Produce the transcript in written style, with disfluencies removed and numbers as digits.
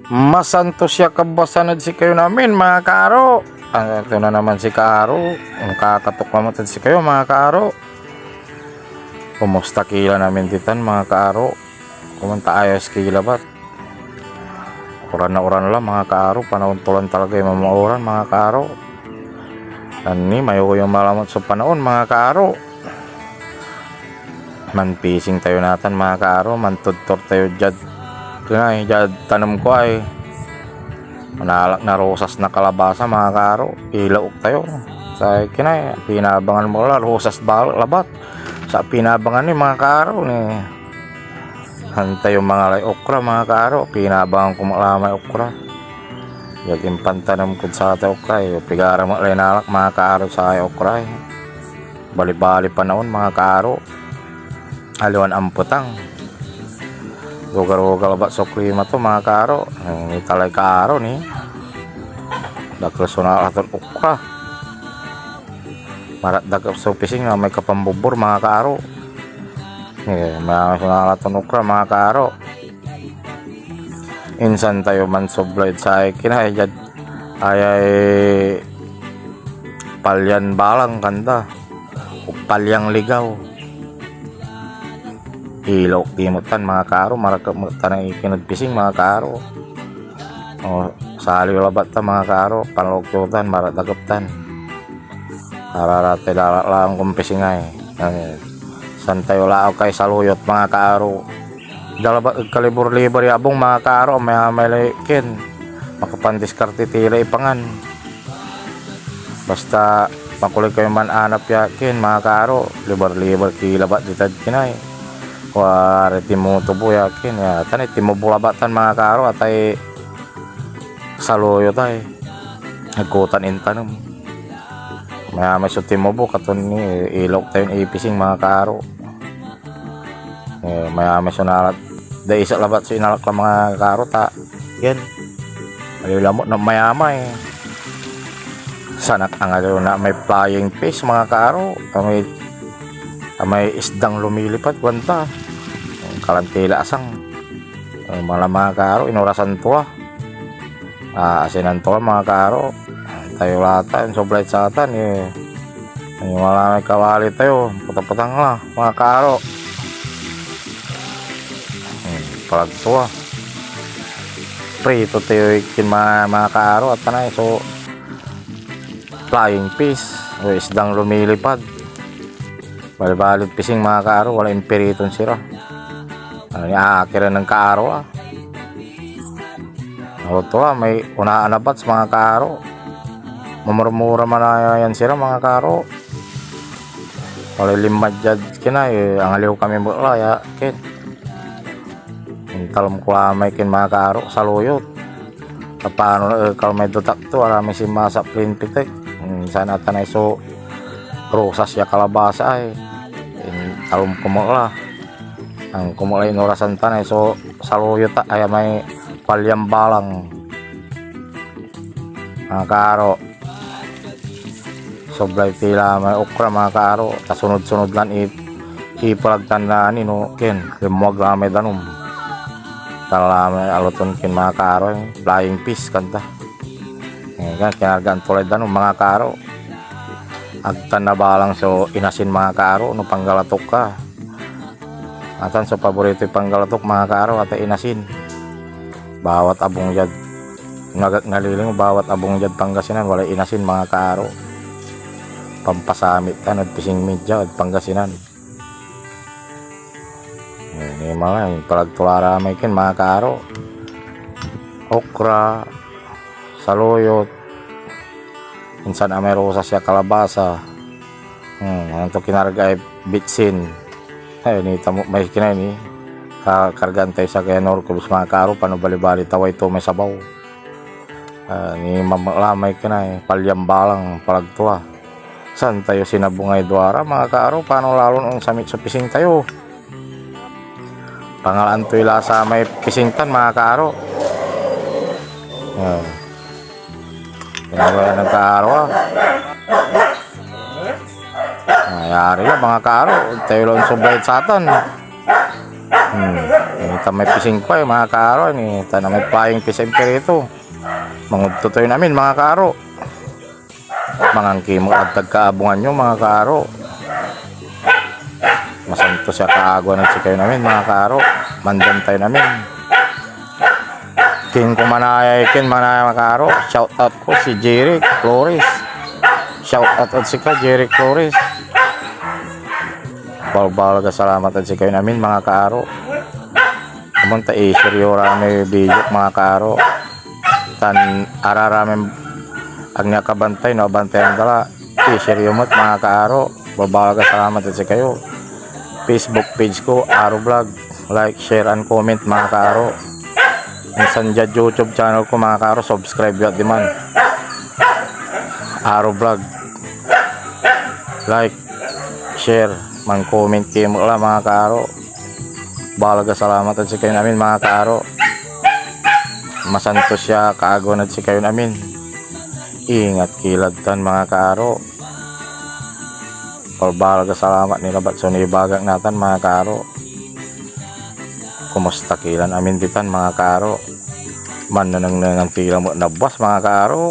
Masanto siya kabasanad si kayo namin mga kaaro. Ito na naman si Kaaro. Kakatok naman si kayo mga kaaro. Kumusta kila namin titan mga kaaro. Kumanta ayos kila bat. Uran na uran lang mga kaaro. Panahon tulan talaga yung mamauran mga kaaro. Ani mayo ko yung malamot sa panahon mga kaaro. Manpising tayo natin mga kaaro. Mantudtor tayo dyan. Kaya dyan tanam ko ay manalak na rosas na kalabasa mga kaaro. Ilaok tayo sa kinay pinabangan mo la rosas labat sa pinabangan ni mga kaaro ni hantay yung mga lay okra mga kaaro. Pinabangan ko malamay okra yung pantanam ko sa ate okra pigara mo lay nalak mga kaaro sa okra bali-bali pa naon mga kaaro. Aliwan amputang lugar-lugar ba so klima to mga kaaro. Ni talay kaaro ni dakresona aton ukra marat dagap so pising na may kapambubur mga kaaro. May sona aton ukra mga kaaro. Insan tayo man soblay sa kinay jad ay palyan balang kanta palyang ligaw ilaw timutan mga kaaro. Maramutan ang ikinagpising mga kaaro. Sali labat ta mga kaaro. Panlokyotan maratagaptan kararate lang kumpisingay. San tayo lao kay saluyot mga kaaro. Dalabat kalibur-libur yabong mga kaaro. May laikin makapandiskarte tira ipangan basta makulit kayo man anap yakin mga kaaro. Libar-libar kilabat ditad kinay wari timuto po yakin ya tanay timubulabatan mga kaaro atay saluyo tay nagkutan intanong may so timubo katon ni ilok tayo ipising mga kaaro. May so nalat da isa labat so inalak lang mga kaaro ta yan alilamot na mayamay sanak ang na may flying fish mga kaaro. May isdang lumilipad wanta kalantila asang mga kaaro inurasan to asinan to mga kaaro. Tayo lata yung sobrang satan yung wala may kawali tayo putang-putang lah mga kaaro. Palag to prito tayo ikin mga kaaro at tanay so flying fish o isdang lumilipad bali-bali pising mga kaaro. Wala impiriton sira akiran ng kaaro to may unaan na bats mga kaaro. Mamurmura man na yan sira mga kaaro. Wala limad jad kinay ang aliw kami mula ya kin talam ko may kin mga kaaro saluyot paano kalau may dutak to arami si masa plin pitik sana tanay so rosas ya kalabasa ay talom kumula ang kumula inurasan tanay so saluyot ay may palyang balang mga kaaro. Sobrang tila may okra mga kaaro. Kasunod-sunod lang ipalagtandaan no ken limuag lang may danom tala may aluton ken mga kaaro flying fish kanta kan kinargan tulad danom mga kaaro. Agtan na balang so inasin mga kaaro no panggalatok ka atan so paborito panggalatok mga kaaro at inasin bawat abong jad ngaliling bawat abong jad Pangasinan wala inasin mga kaaro. Pampasamit tan at pising medya at Pangasinan ini mga palagtulara may kin mga kaaro. Okra saluyot minsan may rosas ya kalabasa ang to kinarga ay bitsin ni tamo may kinay ni kakargan tayo sa Kenor Cruz mga kaaro. Pano bali-bali taway to may sabaw ni mamlamay kinay palyang balang palagtua. San tayo sinabungay duara mga kaaro. Paano lalo nung samit sa pising tayo pangalan to ila sa may pisingtan mga kaaro. Kaya ng kaaro Nangyari na mga kaaro, tayo lang sobrang satan. Ita may pising pa mga kaaro. Ita na may paying pising perito. Mangudto tayo namin mga kaaro. Mangangki mo agtag kaabungan nyo mga kaaro. Masanto siya kaagwa ng sikayo namin mga kaaro. Mandan tayo namin. Kin manaya mga kaaro. Shout out ko si Jerry Flores. Shout out si ka Jerry Flores. Balaga salamat at sikayo namin mga kaaro. Kamunta seryo rami video mga kaaro. Tan araramin ang nakabantay no bantay ang dala. Seryo mat mga kaaro. Balaga salamat at sikayo. Facebook page ko Aro Vlog. Like, share, and comment mga kaaro. Minsan dyan YouTube channel ko mga kaaro. Subscribe yun di man. Aro Vlog. Like, share, man comment kayo mo lang mga kaaro. Balaga salamat at si kayo namin mga kaaro. Masanto siya kaagon at si kayo namin. Ingat kilagtan mga kaaro. Balaga salamat nila ba't sunibagang natin mga kaaro. Kumusta kilan amin ditan mga kaaro. Man nanang tila mo nabas mga kaaro.